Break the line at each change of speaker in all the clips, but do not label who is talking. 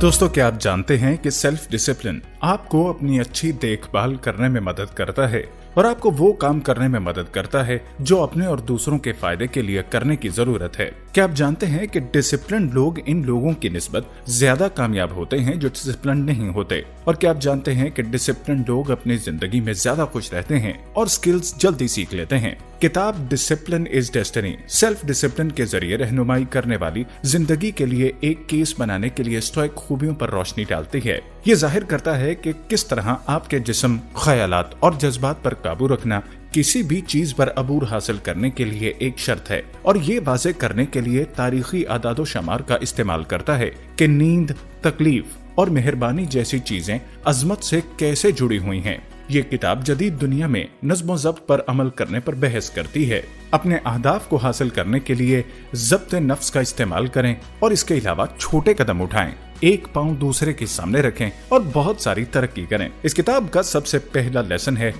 दोस्तों, क्या आप जानते हैं कि सेल्फ डिसिप्लिन आपको अपनी अच्छी देखभाल करने में मदद करता है और आपको वो काम करने में मदद करता है जो अपने और दूसरों के फायदे के लिए करने की जरूरत है। क्या आप जानते हैं कि डिसिप्लिन लोग इन लोगों की निस्बत ज्यादा कामयाब होते हैं जो डिसिप्लिन नहीं होते? और क्या आप जानते हैं कि डिसिप्लिन लोग अपनी जिंदगी में ज्यादा खुश रहते हैं और स्किल्स जल्दी सीख लेते हैं? किताब discipline is destiny self discipline के जरिए रहनुमाई करने वाली जिंदगी के लिए एक केस बनाने के लिए स्टोइक खूबियों पर रोशनी डालती है। ये जाहिर करता है कि किस तरह आपके जिस्म, ख्यालात और जज्बात पर काबू रखना किसी भी चीज पर अबूर हासिल करने के लिए एक शर्त है, और ये वाज़ेह करने के लिए तारीखी आदादो शमार का इस्तेमाल करता है कि नींद, तकलीफ और मेहरबानी जैसी चीजें अजमत से कैसे जुड़ी हुई हैं। ये किताब जदीद दुनिया में नज़्म व ज़ब्त पर अमल करने पर बहस करती है। अपने अहदाफ को हासिल करने के लिए ज़ब्त नफ्स का इस्तेमाल करें और इसके अलावा छोटे कदम उठाएं, एक पांव दूसरे के सामने रखें और बहुत सारी तरक्की करें। इस किताब का सबसे पहला लेसन है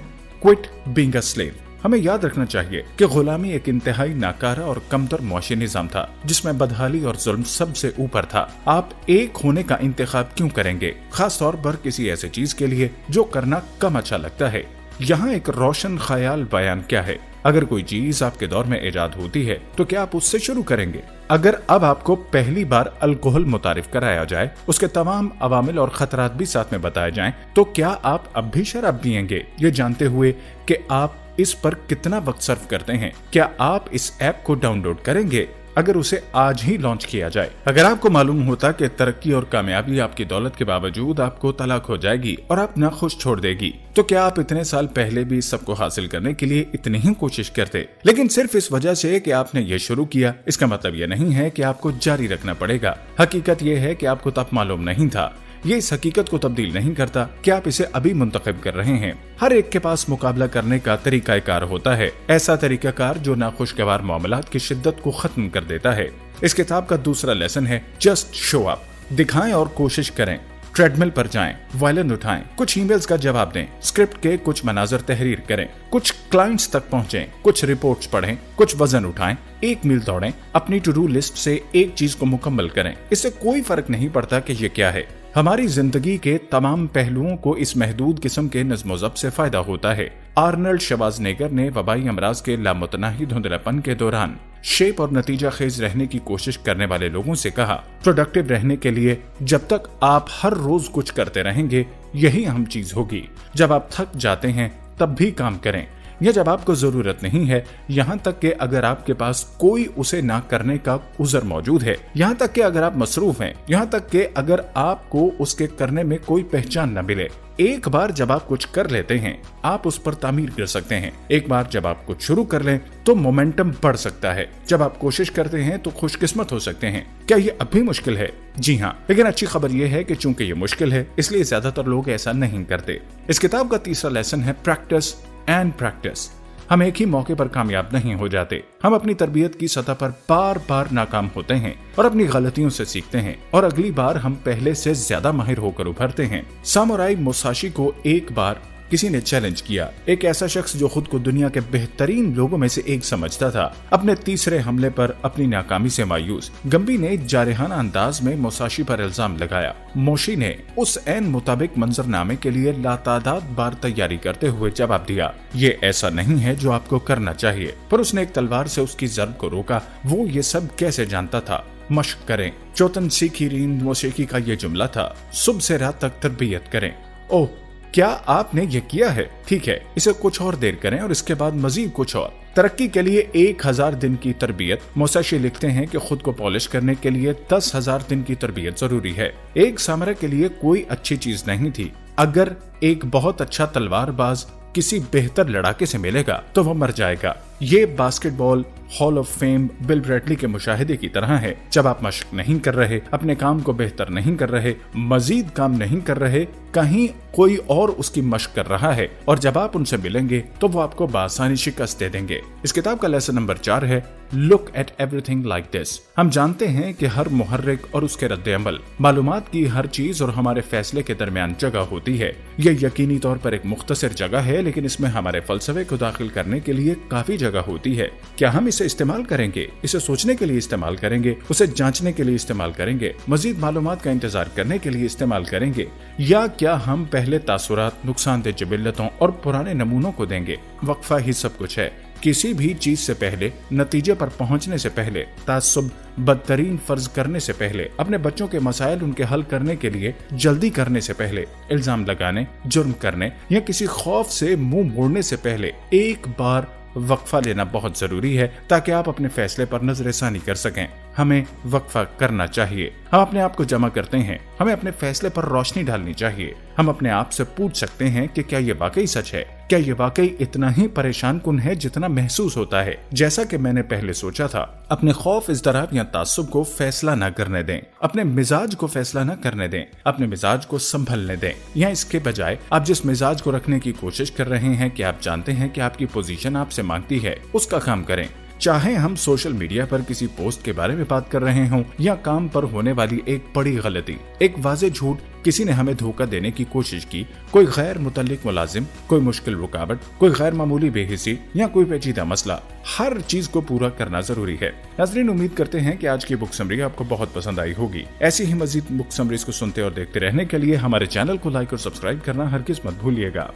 क्विट बीइंग अ स्लेव। हमें याद रखना चाहिए कि गुलामी एक इंतहाई नाकारा और कमतर मुआशी निजाम था जिसमें बदहाली और जुल्म सबसे ऊपर था। आप एक होने का इंतखाब क्यों करेंगे, खास तौर पर किसी ऐसे चीज के लिए जो करना कम अच्छा लगता है? यहाँ एक रोशन ख्याल बयान क्या है? अगर कोई चीज आपके दौर में इजाद होती है तो क्या आप उससे शुरू करेंगे? अगर अब आपको पहली बार अल्कोहल मुतारिफ कराया जाए, उसके तमाम अवामिल और खतरात भी साथ में बताए जाएं, तो क्या आप अब भी शराब पिएंगे, ये जानते हुए कि आप इस पर कितना वक्त सर्व करते हैं? क्या आप इस ऐप को डाउनलोड करेंगे अगर उसे आज ही लॉन्च किया जाए? अगर आपको मालूम होता कि तरक्की और कामयाबी आपकी दौलत के बावजूद आपको तलाक हो जाएगी और आप नाखुश छोड़ देगी, तो क्या आप इतने साल पहले भी सबको हासिल करने के लिए इतनी ही कोशिश करते? लेकिन सिर्फ इस वजह से कि आपने ये शुरू किया, इसका मतलब ये नहीं है कि आपको जारी रखना पड़ेगा। हकीकत ये है कि आपको तब मालूम नहीं था। ये इस हकीकत को तब्दील नहीं करता कि आप इसे अभी मुंतखब कर रहे हैं। हर एक के पास मुकाबला करने का तरीकाकार होता है, ऐसा तरीकाकार जो नाखुशगवार मामलात की शिद्दत को खत्म कर देता है। इस किताब का दूसरा लेसन है जस्ट शो अप। दिखाएं और कोशिश करें। ट्रेडमिल पर जाएं, वायलिन उठाएं, कुछ ईमेल्स का जवाब दें, स्क्रिप्ट के कुछ मनाजर तहरीर करें, कुछ क्लाइंट्स तक पहुंचें, कुछ रिपोर्ट्स पढ़ें, कुछ वजन उठाएं, एक मील दौड़ें, अपनी टू डू लिस्ट से एक चीज को मुकम्मल करें। इससे कोई फर्क नहीं पड़ता कि ये क्या है। हमारी जिंदगी के तमाम पहलुओं को इस महदूद किस्म के नज़्म व ज़ब्त से फायदा होता है। आर्नल्ड शवाज़नेगर ने वबाई अमराज के लामुतनाही धुंधलापन के दौरान शेप और नतीजा खेज रहने की कोशिश करने वाले लोगों से कहा, प्रोडक्टिव रहने के लिए जब तक आप हर रोज कुछ करते रहेंगे, यही अहम चीज होगी। जब आप थक जाते हैं तब भी काम करें, या जब आपको जरूरत नहीं है, यहाँ तक कि अगर आपके पास कोई उसे ना करने का उज़र मौजूद है, यहाँ तक कि अगर आप मसरूफ हैं, यहाँ तक कि अगर आपको उसके करने में कोई पहचान न मिले। एक बार जब आप कुछ कर लेते हैं, आप उस पर तामीर कर सकते हैं। एक बार जब आप कुछ शुरू कर लें तो मोमेंटम बढ़ सकता है। जब आप कोशिश करते हैं तो खुशकिस्मत हो सकते हैं। क्या ये अब भी मुश्किल है? जी हाँ, लेकिन अच्छी खबर यह है कि चूंकि ये मुश्किल है, इसलिए ज्यादातर लोग ऐसा नहीं करते। इस किताब का तीसरा लेसन है प्रैक्टिस एंड प्रैक्टिस। हम एक ही मौके पर कामयाब नहीं हो जाते। हम अपनी तरबियत की सतह पर बार बार नाकाम होते हैं और अपनी गलतियों से सीखते हैं, और अगली बार हम पहले से ज्यादा माहिर होकर उभरते हैं। सामुराई मुसाशी को एक बार किसी ने चैलेंज किया। एक ऐसा शख्स जो खुद को दुनिया के बेहतरीन लोगों में से एक समझता था, अपने तीसरे हमले पर अपनी नाकामी से मायूस, गंबी ने जारहाना अंदाज में मुसाशी पर इल्जाम लगाया। मोशी ने उस ऐन मुताबिक मंजरनामे के लिए लातादाद बार तैयारी करते हुए जवाब दिया, ये ऐसा नहीं है जो आपको करना चाहिए। पर उसने एक तलवार से उसकी जर्ब को रोका। वो ये सब कैसे जानता था? मशक करें। चौतन सीखी रीन मोसीकी का ये जुमला था, सुबह से रात तक तरबियत करें। ओह, क्या आपने ये किया है? ठीक है, इसे कुछ और देर करें और इसके बाद मजीद कुछ और। तरक्की के लिए 1000 दिन की तरबियत। मोसाशी लिखते हैं कि खुद को पॉलिश करने के लिए 10,000 दिन की तरबियत जरूरी है। एक सामरा के लिए कोई अच्छी चीज नहीं थी। अगर एक बहुत अच्छा तलवारबाज किसी बेहतर लड़ाके से मिलेगा तो वो मर जाएगा। ये basketball hall of fame bill Bradley के मुशाहिदे की तरह है। जब आप मशक नहीं कर रहे, अपने काम को बेहतर नहीं कर रहे, मजीद काम नहीं कर रहे, कहीं कोई और उसकी मशक कर रहा है, और जब आप उनसे मिलेंगे तो वो आपको बासानी शिकस्त दे देंगे। इस किताब का लेसन नंबर 4 है look at everything like this. हम जानते हैं कि हर मुहर्रिक और उसके रद्द अमल, मालूमात की हर चीज और हमारे फैसले के दरमियान जगह होती है। यह यकीनी तौर पर एक मुख्तसर जगह है, लेकिन इसमें हमारे फलसफे को दाखिल करने के लिए काफी जगह होती है। क्या हम इसे इस्तेमाल करेंगे? इसे सोचने के लिए इस्तेमाल करेंगे, उसे जांचने के लिए इस्तेमाल करेंगे, मजीद मालूमात का इंतजार करने के लिए इस्तेमाल करेंगे, या क्या हम पहले तासुरात, नुकसानदेह जिबिल्लतों और पुराने नमूनों को देंगे? वक्फा ही सब कुछ है। किसी भी चीज से पहले, नतीजे पर पहुंचने से पहले, तासुब बदतरीन फर्ज करने से पहले, अपने बच्चों के मसाइल उनके हल करने के लिए जल्दी करने से पहले, इल्जाम लगाने, जुर्म करने या किसी खौफ से मुंह मोड़ने से पहले एक बार वक्फा लेना बहुत जरूरी है, ताकि आप अपने फैसले पर नजरसानी कर सकें। हमें वक्फा करना चाहिए। हम अपने आप को जमा करते हैं, हमें अपने फैसले पर रोशनी डालनी चाहिए। हम अपने आप से पूछ सकते हैं कि क्या ये वाकई सच है? क्या ये वाकई इतना ही परेशान कुन है जितना महसूस होता है, जैसा कि मैंने पहले सोचा था? अपने खौफ, इज़्तिराब या तासुब को फैसला न करने दें, अपने मिजाज को फैसला न करने दें, अपने मिजाज को संभलने दें। या इसके बजाय आप जिस मिजाज को रखने की कोशिश कर रहे हैं कि आप जानते हैं कि आपकी पोजीशन आपसे मांगती है, उसका काम करें। चाहे हम सोशल मीडिया पर किसी पोस्ट के बारे में बात कर रहे हों या काम पर होने वाली एक बड़ी गलती, एक वाज़ेह झूठ, किसी ने हमें धोखा देने की कोशिश की, कोई गैर मुतल्लिक मुलाजिम, कोई मुश्किल रुकावट, कोई गैर मामूली बेहिसी या कोई पेचीदा मसला, हर चीज को पूरा करना जरूरी है। नाज़रीन, उम्मीद करते हैं कि आज की बुक समरी आपको बहुत पसंद आई होगी। ऐसी ही मजीद बुक समरीज को सुनते और देखते रहने के लिए हमारे चैनल को लाइक और सब्सक्राइब करना हरगिज़ मत भूलिएगा।